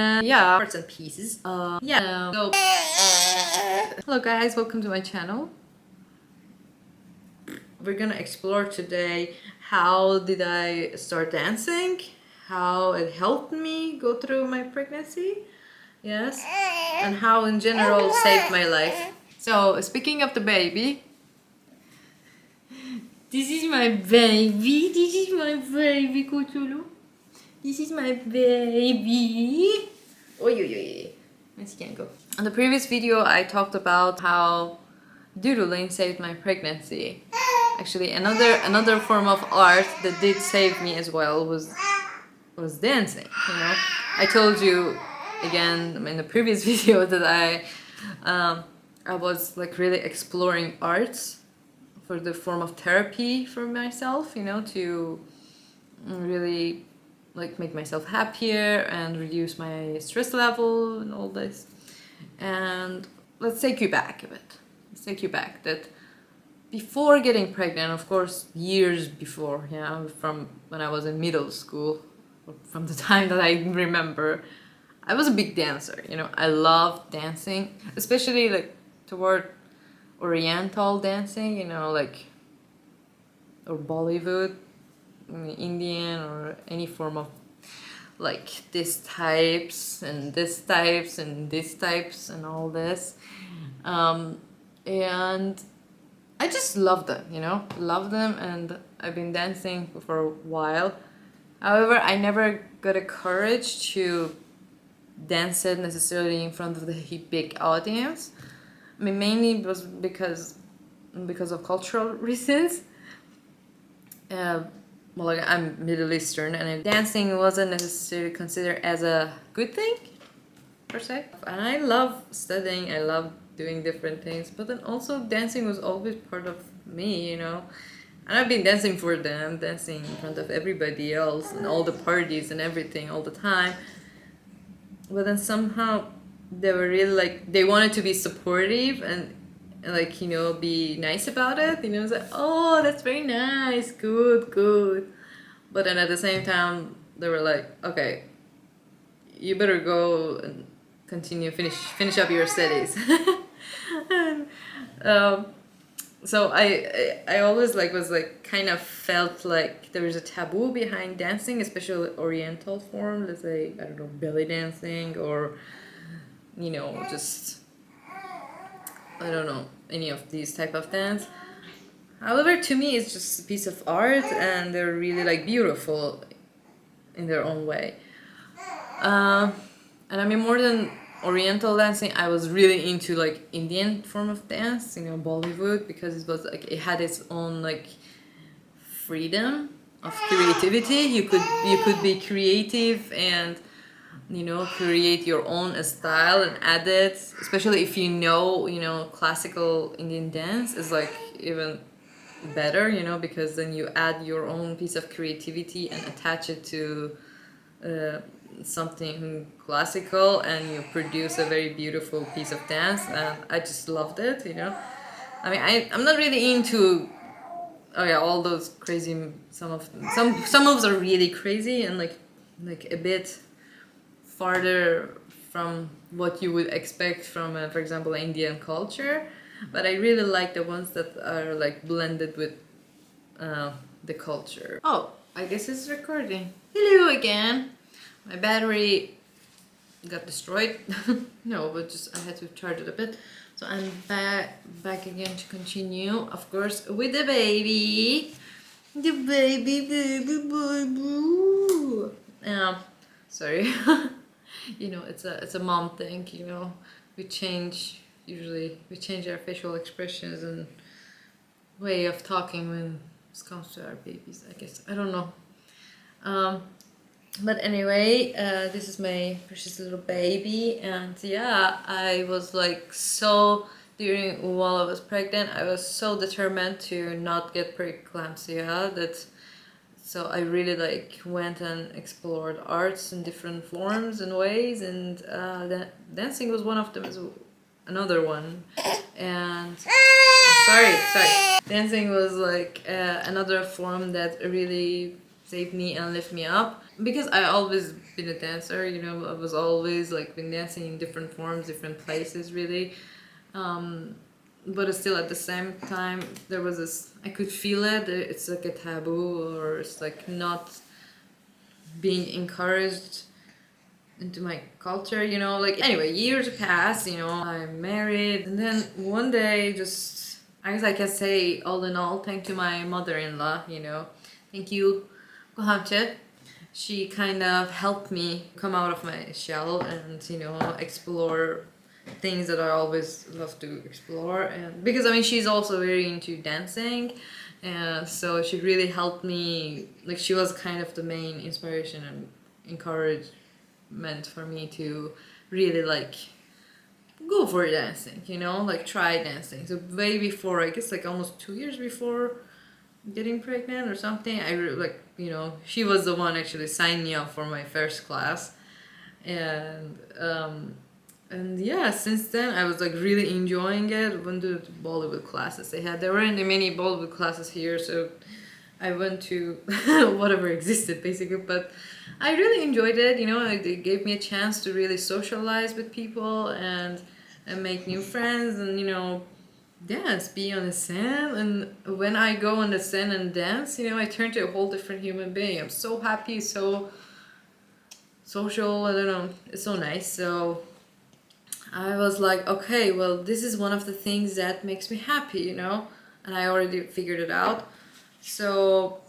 Yeah, parts and pieces. Yeah. So, hello guys, welcome to my channel. We're gonna explore today how did I start dancing, how it helped me go through my pregnancy, yes, and how in general saved my life. So, speaking of the baby, this is my baby. This is my baby, Kuchulu. This is my baby. Oy, oy, oy. Yes, you can go. In the previous video, I talked about how doodling saved my pregnancy. Actually, another form of art that did save me as well was dancing. You know, I told you again in the previous video that I was like really exploring arts for the form of therapy for myself. You know, to really like make myself happier and reduce my stress level and all this. And let's take you back a bit. Let's take you back that before getting pregnant, of course, years before, yeah, from when I was in middle school, or from the time that I remember, I was a big dancer. You know, I loved dancing, especially like toward Oriental dancing. You know, like or Bollywood, Indian, or any form of like this types and this types and this types and all this. And I just love them, you know, love them, and I've been dancing for a while. However, I never got a courage to dance it necessarily in front of the big audience. I mean, mainly it was because of cultural reasons. Well, like, I'm Middle Eastern, and dancing wasn't necessarily considered as a good thing, per se. And I love studying, I love doing different things, but then also dancing was always part of me, you know. And I've been dancing for them, dancing in front of everybody else, and all the parties and everything all the time. But then somehow they were really like, they wanted to be supportive and like, you know, be nice about it, you know. It's like, oh, that's very nice, good. But then at the same time they were like, okay, you better go and continue, finish up your studies. And, so I always like was like kind of felt like there was a taboo behind dancing, especially Oriental form, let's say, I don't know, belly dancing, or you know, just I don't know, any of these type of dance. However, to me, it's just a piece of art, and they're really like beautiful in their own way. And I mean, more than Oriental dancing, I was really into like Indian form of dance, you know, Bollywood, because it was like it had its own like freedom of creativity. You could be creative and, you know, create your own style and add it, especially if you know classical Indian dance is like even better, you know, because then you add your own piece of creativity and attach it to something classical, and you produce a very beautiful piece of dance. And I just loved it, you know. I mean, I'm not really into, oh yeah, all those crazy, some moves are really crazy and like a bit farther from what you would expect from, for example, Indian culture. But I really like the ones that are like blended with the culture. Oh, I guess it's recording. Hello again. My battery got destroyed. No, but just I had to charge it a bit. So I'm back again to continue, of course, with the baby. The baby. Sorry. You know, it's a mom thing, you know. We change our facial expressions and way of talking when it comes to our babies, I guess. I don't know. But anyway, this is my precious little baby, and yeah, I was like while I was pregnant, I was so determined to not get preeclampsia that. So I really like went and explored arts in different forms and ways, and dancing was one of them, as another one. And sorry, dancing was like another form that really saved me and lifted me up. because I always been a dancer, you know, I was always like been dancing in different forms, different places, really. But still at the same time, there was this, I could feel it. It's like a taboo, or it's like not being encouraged into my culture, you know. Like, anyway, years passed, you know, I'm married, and then one day, just, I guess I can say, all in all, thank to my mother-in-law, you know. Thank you, Kohamche. She kind of helped me come out of my shell and, you know, explore things that I always love to explore. And because, I mean, she's also very into dancing, and so she really helped me. Like, she was kind of the main inspiration and encouragement for me to really, like, go for dancing, you know, like, try dancing. So way before, I guess, like, almost 2 years before getting pregnant or something, like, you know, she was the one actually signed me up for my first class. And yeah, since then I was like really enjoying it. Went to the Bollywood classes they had. There weren't many Bollywood classes here, so I went to whatever existed basically. But I really enjoyed it. You know, it gave me a chance to really socialize with people and make new friends, and, you know, dance, be on the scene. And when I go on the scene and dance, you know, I turn to a whole different human being. I'm so happy, so social. I don't know, it's so nice. So I was like, okay, well, this is one of the things that makes me happy, you know, and I already figured it out. So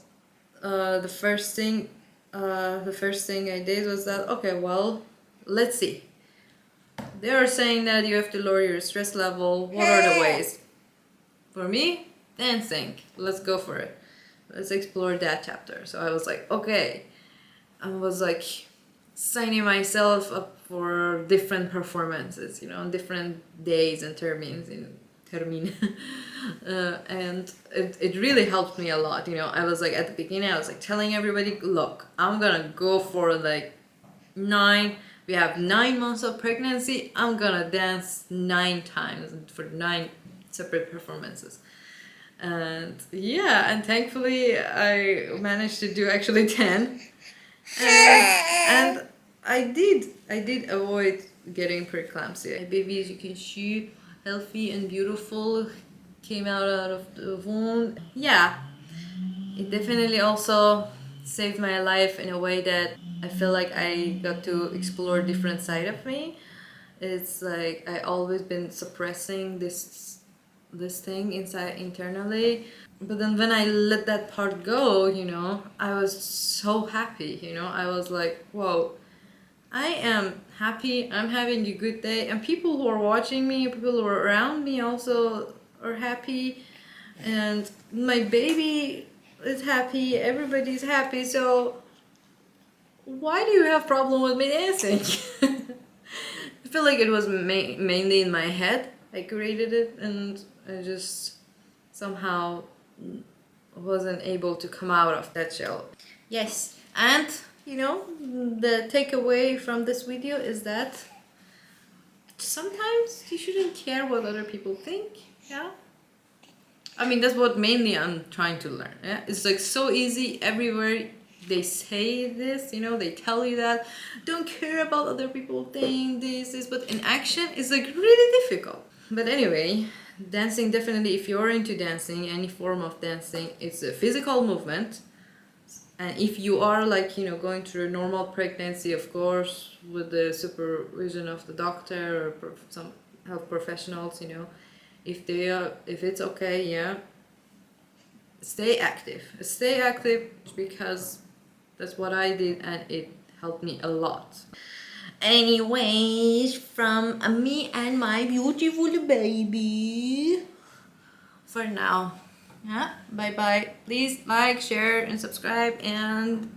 the first thing I did was that, okay, well, let's see. They are saying that you have to lower your stress level. What are the ways? For me, dancing. Let's go for it. Let's explore that chapter. So I was like, okay. I was like signing myself up for different performances, you know, on different days and termines in termin. And it really helped me a lot, you know. I was like, at the beginning, I was like telling everybody, look, I'm gonna go for like we have 9 months of pregnancy, I'm gonna dance 9 times for 9 separate performances. And yeah, and thankfully I managed to do actually 10. And I did avoid getting preeclampsia. My baby, as you can see, healthy and beautiful, came out of the womb. Yeah, it definitely also saved my life in a way that I feel like I got to explore different side of me. It's like I always been suppressing this thing inside internally, but then when I let that part go, you know, I was so happy, you know. I was like, whoa, I am happy, I'm having a good day, and people who are watching me, people who are around me also are happy, and my baby is happy, everybody's happy. So why do you have problem with me dancing? I feel like it was mainly in my head. I created it, and I just somehow wasn't able to come out of that shell. Yes, and you know, the takeaway from this video is that sometimes you shouldn't care what other people think. Yeah, I mean, that's what mainly I'm trying to learn. Yeah, it's like so easy everywhere. They say this, you know, they tell you that don't care about other people think this, but in action it's like really difficult. But anyway, dancing, definitely, if you're into dancing, any form of dancing, it's a physical movement. And if you are, like, you know, going through a normal pregnancy, of course, with the supervision of the doctor or some health professionals, you know, if it's okay, yeah, stay active because that's what I did, and it helped me a lot. Anyways, from me and my beautiful baby, for now, yeah, bye bye. Please like, share and subscribe, and